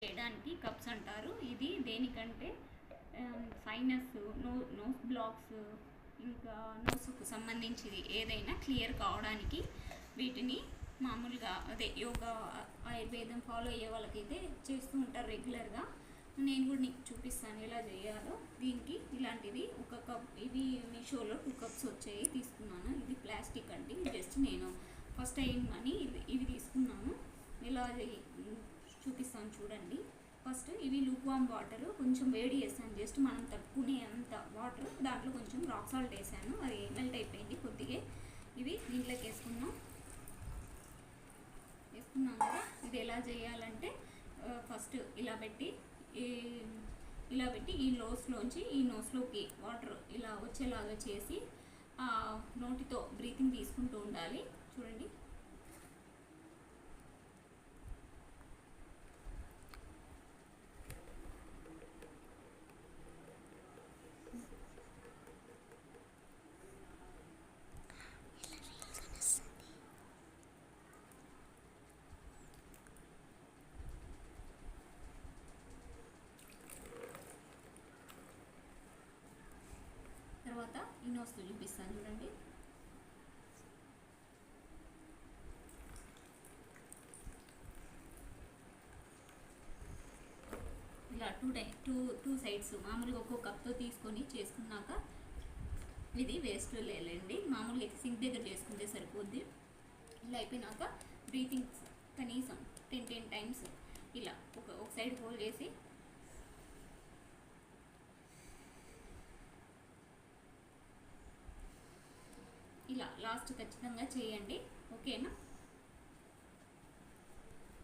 చేయడానికి కప్స్ అంటారు. ఇది దేనికంటే సైనస్, నోస్ బ్లాక్స్, ఇంకా నోస్కు సంబంధించింది ఏదైనా క్లియర్ కావడానికి వీటిని మామూలుగా అదే యోగా ఆయుర్వేదం ఫాలో అయ్యే వాళ్ళకైతే చేస్తూ ఉంటారు రెగ్యులర్గా. నేను కూడా నీకు చూపిస్తాను ఎలా చేయాలో. దీనికి ఇలాంటిది ఒక కప్, ఇవి మీషోలో 2 కప్స్ వచ్చాయి, తీసుకున్నాను. ఇది ప్లాస్టిక్ అండి, జస్ట్ నేను ఫస్ట్ టైం అని ఇవి తీసుకున్నాను. ఎలా చూపిస్తాను చూడండి. ఫస్ట్ ఇవి లూక్వామ్ వాటర్, కొంచెం వేడి చేస్తాను, జస్ట్ మనం తట్టుకునే అంత వాటర్. దాంట్లో కొంచెం రాక్ సాల్ట్ వేసాను, అది మెల్ట్ అయిపోయింది కొద్దిగా. ఇవి దీంట్లోకి వేసుకున్నాం కదా. ఇది ఎలా చేయాలంటే ఫస్ట్ ఇలా పెట్టి ఈ లోస్లోంచి ఈ నోస్లోకి వాటర్ ఇలా వచ్చేలాగా చేసి నోటితో బ్రీతింగ్ తీసుకుంటూ ఉండాలి. చూడండి, తర్వాత ఈ నోస్తో చూపిస్తాను చూడండి. ఇలా టూ సైడ్స్ మామూలుగా ఒక్కో కప్తో తీసుకొని చేసుకున్నాక, ఇది వేస్ట్ లేదండి, మామూలుగా సింక్ దగ్గర చేసుకుంటే సరిపోద్ది. ఇలా అయిపోయినాక బ్రీతింగ్ కనీసం 10 టైమ్స్ ఇలా ఒక సైడ్ హోల్డ్ చేసి ఇలా లాస్ట్ ఖచ్చితంగా చేయండి, ఓకేనా.